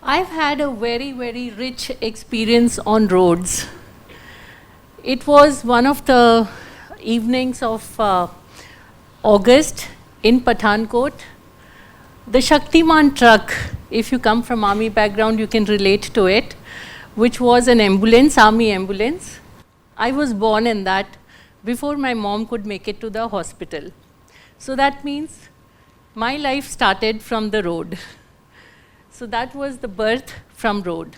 I've had a very, very rich experience on roads. It was one of the evenings of August in Pathankot. The Shaktiman truck, if you come from army background, you can relate to it, which was an ambulance, army ambulance. I was born in that before my mom could make it to the hospital. So that means my life started from the road. So that was the birth from road.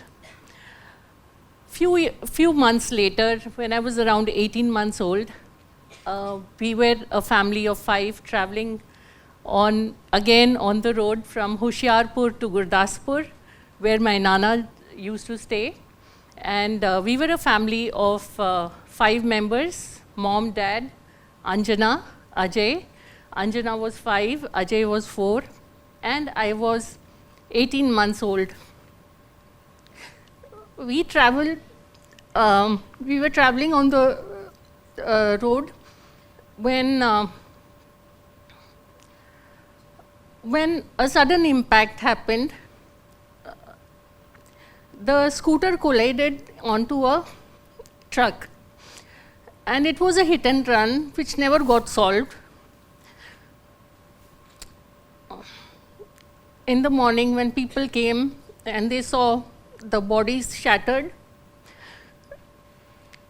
Few months later, when I was around 18 months old, we were a family of 5 traveling again on the road from Hoshiarpur to Gurdaspur, where my nana used to stay. And we were a family of 5 members, mom, dad, Anjana, Ajay. Anjana was 5, Ajay was 4, and I was 18 months old. We were traveling on the road when a sudden impact happened. The scooter collided onto a truck, and it was a hit and run which never got solved. In the morning, when people came and they saw the bodies shattered,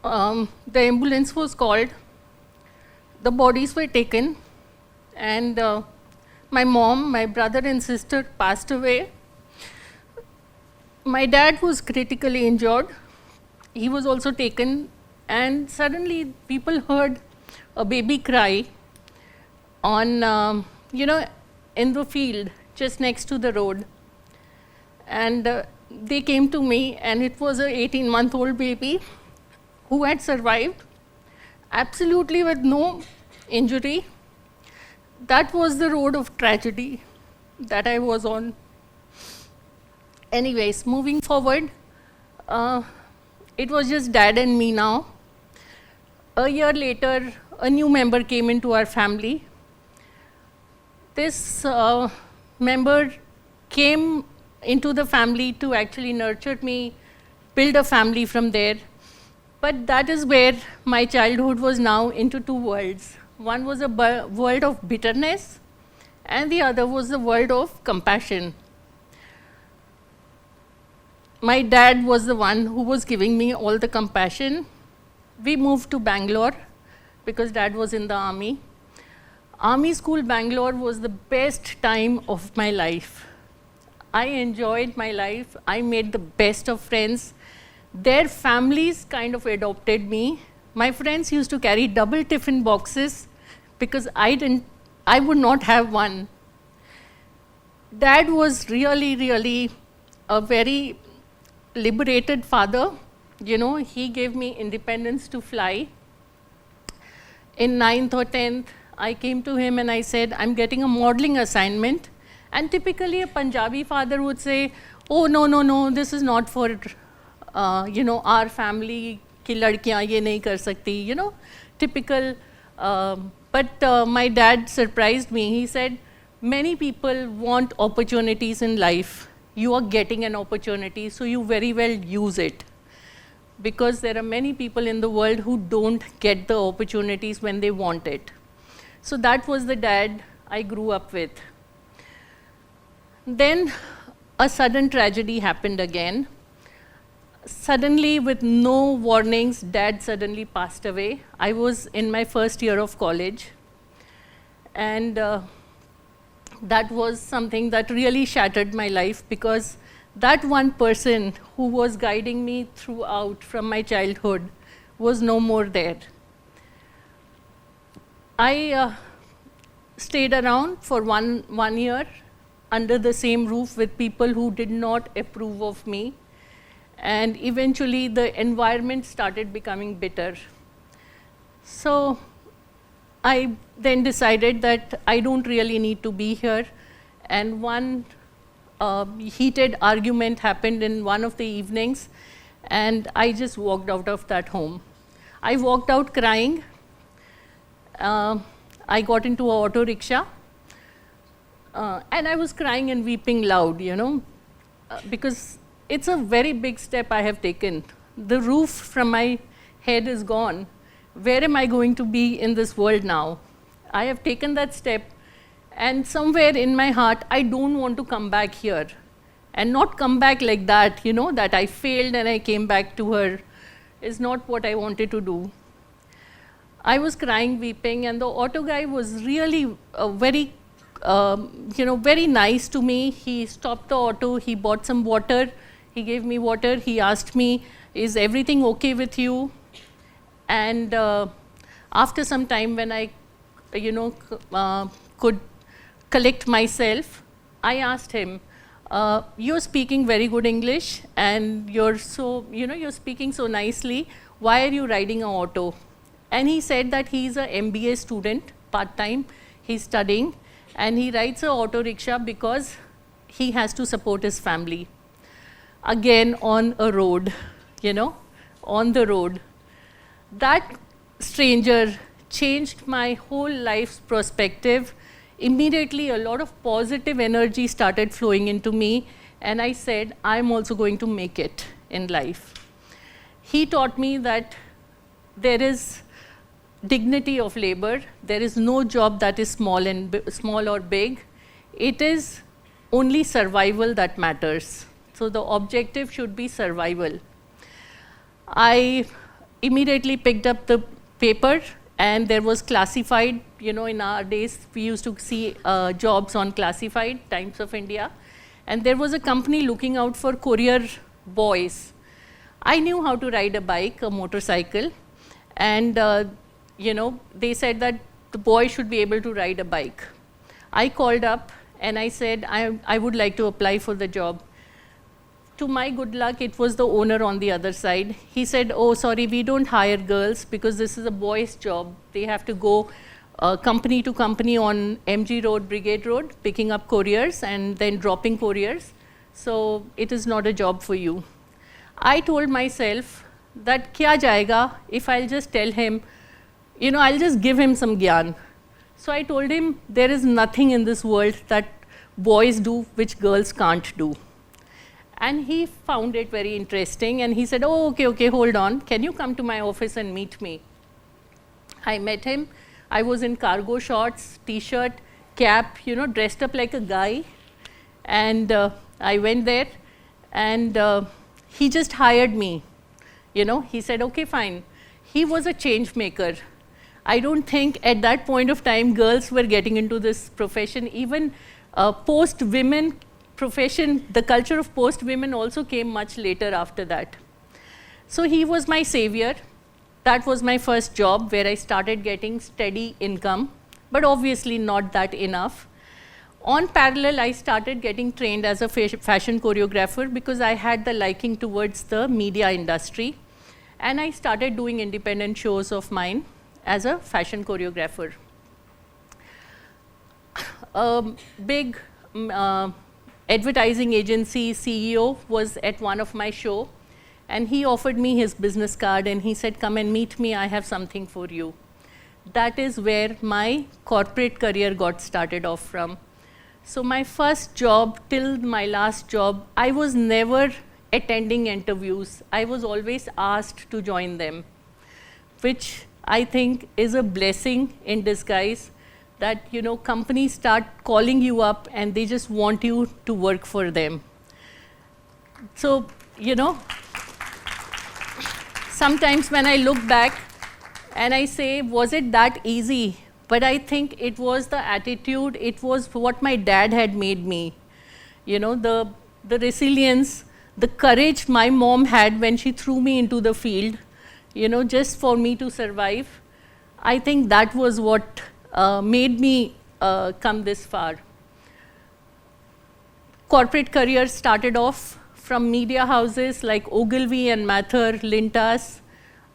the ambulance was called, the bodies were taken, and my mom, my brother and sister passed away. My dad was critically injured. He was also taken, and suddenly people heard a baby cry on, in the field just next to the road. And they came to me, and it was an 18-month-old baby who had survived, absolutely with no injury. That was the road of tragedy that I was on. Anyways, moving forward, it was just dad and me now. A year later, a new member came into our family. This member came into the family to actually nurture me, build a family from there. But that is where my childhood was now into 2 worlds. One was a world of bitterness, and the other was the world of compassion. My dad was the one who was giving me all the compassion. We moved to Bangalore because dad was in the army. Army school Bangalore was the best time of my life. I enjoyed my life. I made the best of friends. Their families kind of adopted me. My friends used to carry double tiffin boxes because I would not have one. Dad was really, really a very liberated father. He gave me independence to fly. In 9th or 10th, I came to him and I said, I'm getting a modeling assignment. And typically a Punjabi father would say, oh, no, this is not for, our family, ki ladkiyan ye nahi kar sakti, typical. But my dad surprised me. He said, many people want opportunities in life. You are getting an opportunity, so you very well use it. Because there are many people in the world who don't get the opportunities when they want it. So that was the dad I grew up with. Then a sudden tragedy happened again. Suddenly, with no warnings, dad suddenly passed away. I was in my first year of college. And that was something that really shattered my life, because that one person who was guiding me throughout from my childhood was no more there. I stayed around for one year under the same roof with people who did not approve of me. And eventually, the environment started becoming bitter. So I then decided that I don't really need to be here. And one heated argument happened in one of the evenings, and I just walked out of that home. I walked out crying. I got into an auto rickshaw, and I was crying and weeping loud, because it's a very big step I have taken. The roof from my head is gone. Where am I going to be in this world now? I have taken that step, and somewhere in my heart, I don't want to come back here. And not come back like that, you know, that I failed and I came back to her, is not what I wanted to do. I was crying, weeping, and the auto guy was really very, very nice to me. He stopped the auto, he bought some water, he gave me water, he asked me, is everything okay with you? And after some time when I, could collect myself, I asked him, you're speaking very good English and you're so, you're speaking so nicely, why are you riding an auto? And he said that he's an MBA student, part-time, he's studying, and he rides an auto rickshaw because he has to support his family. Again, on a road, on the road. That stranger changed my whole life's perspective. Immediately, a lot of positive energy started flowing into me, and I said, I'm also going to make it in life. He taught me that there is dignity of labor. There is no job that is small or big. It is only survival that matters. So the objective should be survival. I immediately picked up the paper, and there was classified, in our days, we used to see jobs on classified, Times of India, and there was a company looking out for courier boys. I knew how to ride a bike, a motorcycle, and they said that the boy should be able to ride a bike. I called up and I said, I would like to apply for the job. To my good luck, it was the owner on the other side. He said, oh, sorry, we don't hire girls because this is a boy's job. They have to go company to company on MG Road, Brigade Road, picking up couriers and then dropping couriers. So it is not a job for you. I told myself that kya jayega if I'll just tell him, I'll just give him some gyan. So I told him there is nothing in this world that boys do which girls can't do. And he found it very interesting, and he said, oh, okay, hold on. Can you come to my office and meet me? I met him. I was in cargo shorts, T-shirt, cap, dressed up like a guy. And I went there, and he just hired me. He said, okay, fine. He was a change maker. I don't think at that point of time girls were getting into this profession. Even post-women profession, the culture of post-women also came much later after that. So he was my savior. That was my first job where I started getting steady income, but obviously not that enough. On parallel, I started getting trained as a fashion choreographer because I had the liking towards the media industry. And I started doing independent shows of mine as a fashion choreographer. A big advertising agency CEO was at one of my shows, and he offered me his business card, and he said, come and meet me, I have something for you. That is where my corporate career got started off from. So my first job till my last job, I was never attending interviews. I was always asked to join them, which I think is a blessing in disguise, that companies start calling you up and they just want you to work for them. So, sometimes when I look back and I say, was it that easy? But I think it was the attitude, it was what my dad had made me. The resilience, the courage my mom had when she threw me into the field, just for me to survive. I think that was what made me come this far. Corporate career started off from media houses like Ogilvy and Mather, Lintas.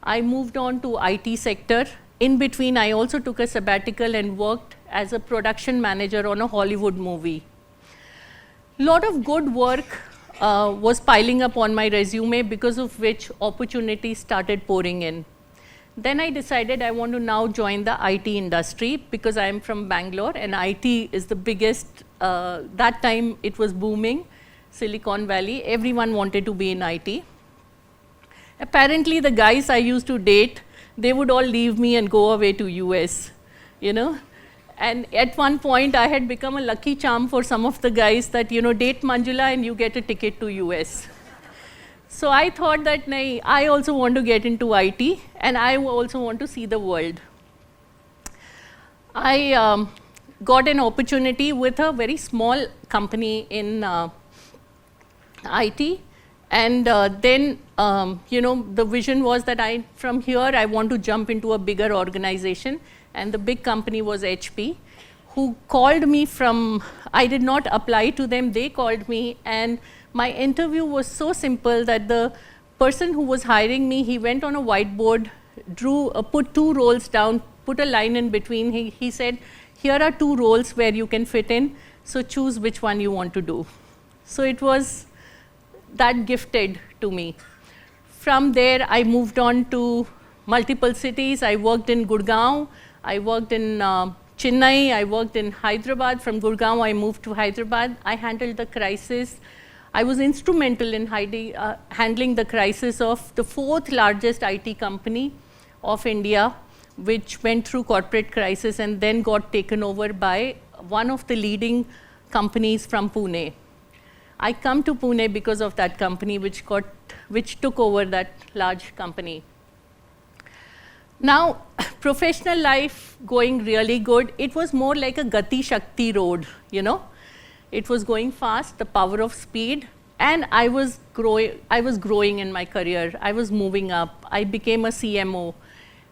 I moved on to IT sector. In between, I also took a sabbatical and worked as a production manager on a Hollywood movie. Lot of good work was piling up on my resume, because of which opportunities started pouring in. Then I decided I want to now join the IT industry, because I'm from Bangalore and IT is the biggest, that time it was booming. Silicon Valley. Everyone wanted to be in IT. Apparently, the guys I used to date, they would all leave me and go away to US, you know. And at one point, I had become a lucky charm for some of the guys that, you know, date Manjula and you get a ticket to US. So I thought that, nay, I also want to get into IT and I also want to see the world. I got an opportunity with a very small company in IT. And then, you know, the vision was that from here, I want to jump into a bigger organization. And the big company was HP, who called me from, I did not apply to them, they called me. And my interview was so simple that the person who was hiring me, he went on a whiteboard, put 2 roles down, put a line in between. He said, here are 2 roles where you can fit in, so choose which one you want to do. So it was that gifted to me. From there, I moved on to multiple cities. I worked in Gurgaon, I worked in Chennai, I worked in Hyderabad. From Gurgaon, I moved to Hyderabad. I handled the crisis. I was instrumental in handling the crisis of the 4th largest IT company of India, which went through corporate crisis and then got taken over by one of the leading companies from Pune. I come to Pune because of that company, which took over that large company. Now, professional life going really good. It was more like a Gati Shakti road, you know. It was going fast, the power of speed, and I was growing in my career. I was moving up. I became a CMO,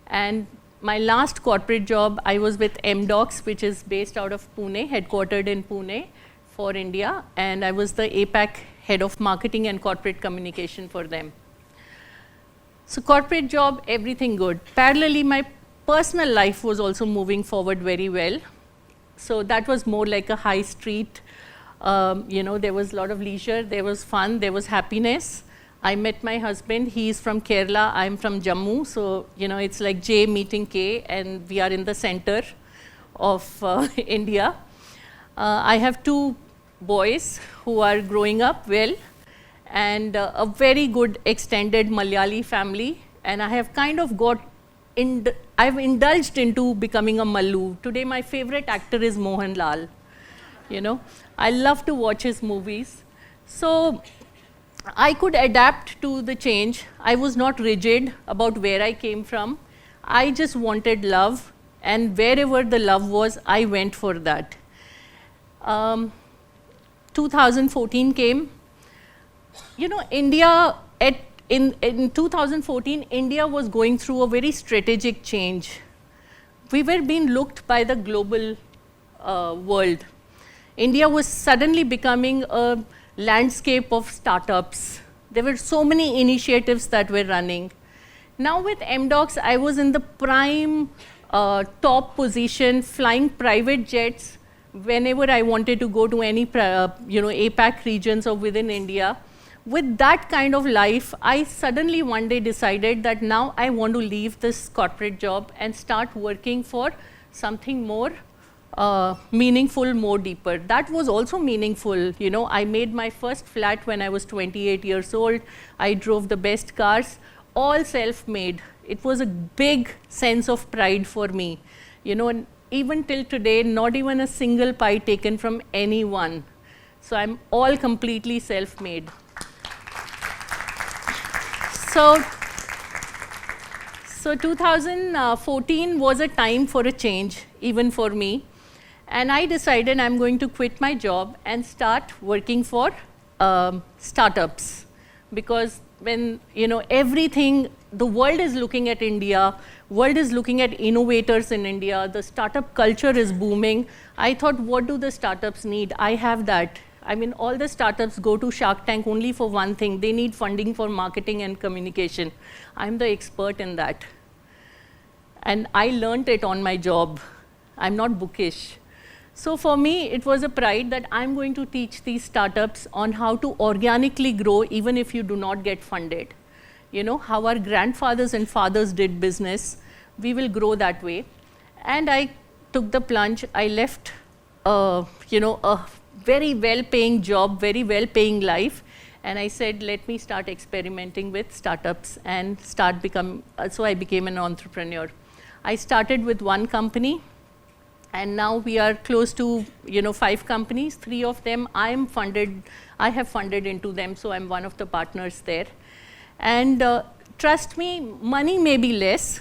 and my last corporate job, I was with MDocs, which is based out of Pune, headquartered in Pune for India, and I was the APAC head of marketing and corporate communication for them. So corporate job, everything good. Parallelly, my personal life was also moving forward very well. So that was more like a high street. You know, there was a lot of leisure, there was fun, there was happiness. I met my husband. He's from Kerala, I'm from Jammu. So, you know, it's like J meeting K, and we are in the center of India. I have 2 boys who are growing up well, and a very good extended Malayali family. And I have kind of I've indulged into becoming a Mallu. Today, my favorite actor is Mohanlal. You know, I love to watch his movies. So I could adapt to the change. I was not rigid about where I came from. I just wanted love, and wherever the love was, I went for that. 2014 came. You know, India, in 2014, India was going through a very strategic change. We were being looked by the global world. India was suddenly becoming a landscape of startups. There were so many initiatives that were running. Now with MDocs, I was in the prime top position, flying private jets whenever I wanted to go to any APAC regions or within India. With that kind of life, I suddenly one day decided that now I want to leave this corporate job and start working for something more meaningful, more deeper. That was also meaningful. You know, I made my first flat when I was 28 years old. I drove the best cars, all self-made. It was a big sense of pride for me. You know, and even till today, not even a single pie taken from anyone. So I'm all completely self-made. So 2014 was a time for a change, even for me. And I decided I'm going to quit my job and start working for startups. Because when, you know, everything, the world is looking at India, world is looking at innovators in India, the startup culture is booming. I thought, what do the startups need? I have that. I mean, all the startups go to Shark Tank only for one thing. They need funding for marketing and communication. I'm the expert in that. And I learned it on my job. I'm not bookish. So for me, it was a pride that I'm going to teach these startups on how to organically grow even if you do not get funded. You know, how our grandfathers and fathers did business, we will grow that way. And I took the plunge. I left, a very well-paying job, very well-paying life. And I said, let me start experimenting with startups and so I became an entrepreneur. I started with one company, and now we are close to 5 companies. 3 of them I have funded into them, so I'm one of the partners there. And trust me, money may be less,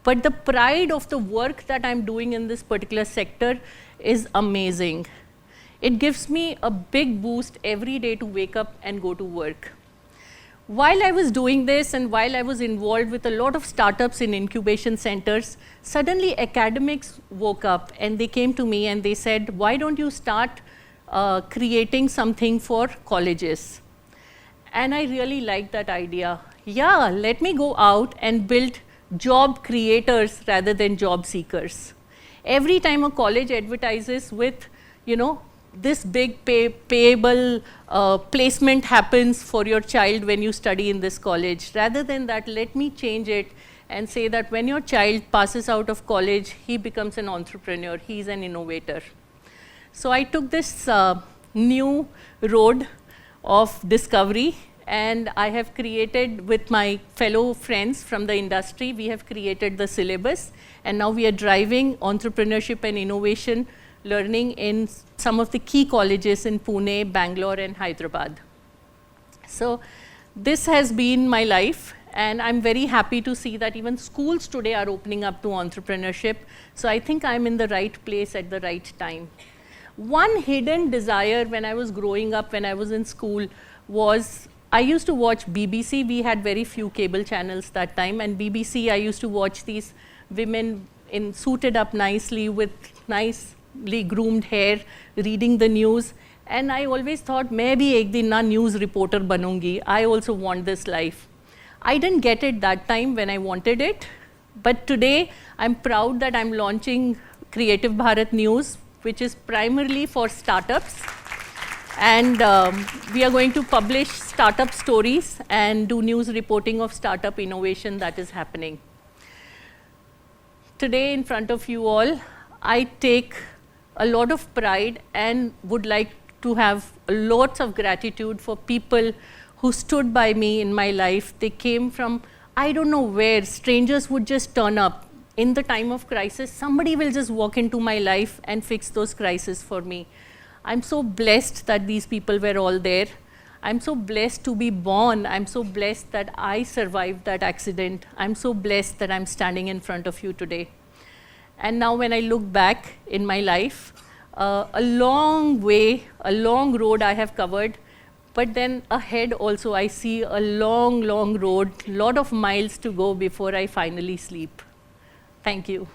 but the pride of the work that I'm doing in this particular sector is amazing. It gives me a big boost every day to wake up and go to work. While I was doing this and while I was involved with a lot of startups in incubation centers, suddenly academics woke up and they came to me and they said, why don't you start creating something for colleges? And I really liked that idea. Yeah, let me go out and build job creators rather than job seekers. Every time a college advertises with, this big payable placement happens for your child when you study in this college. Rather than that, let me change it and say that when your child passes out of college, he becomes an entrepreneur, he's an innovator. So I took this new road of discovery, and I have created, with my fellow friends from the industry, we have created the syllabus, and now we are driving entrepreneurship and innovation learning in some of the key colleges in Pune, Bangalore, and Hyderabad. So this has been my life, and I'm very happy to see that even schools today are opening up to entrepreneurship. So I think I'm in the right place at the right time. One hidden desire when I was growing up, when I was in school, was I used to watch BBC. We had very few cable channels that time, and BBC, I used to watch these women suited up nicely with nicely groomed hair, reading the news. And I always thought, maybe ek din na news reporter banungi. I also want this life. I didn't get it that time when I wanted it. But today, I'm proud that I'm launching Creative Bharat News, which is primarily for startups. And we are going to publish startup stories and do news reporting of startup innovation that is happening. Today, in front of you all, I take a lot of pride and would like to have lots of gratitude for people who stood by me in my life. They came from, I don't know where, strangers would just turn up. In the time of crisis, somebody will just walk into my life and fix those crises for me. I'm so blessed that these people were all there. I'm so blessed to be born. I'm so blessed that I survived that accident. I'm so blessed that I'm standing in front of you today. And now when I look back in my life, a long way, a long road I have covered, but then ahead also I see a long, long road, lot of miles to go before I finally sleep. Thank you.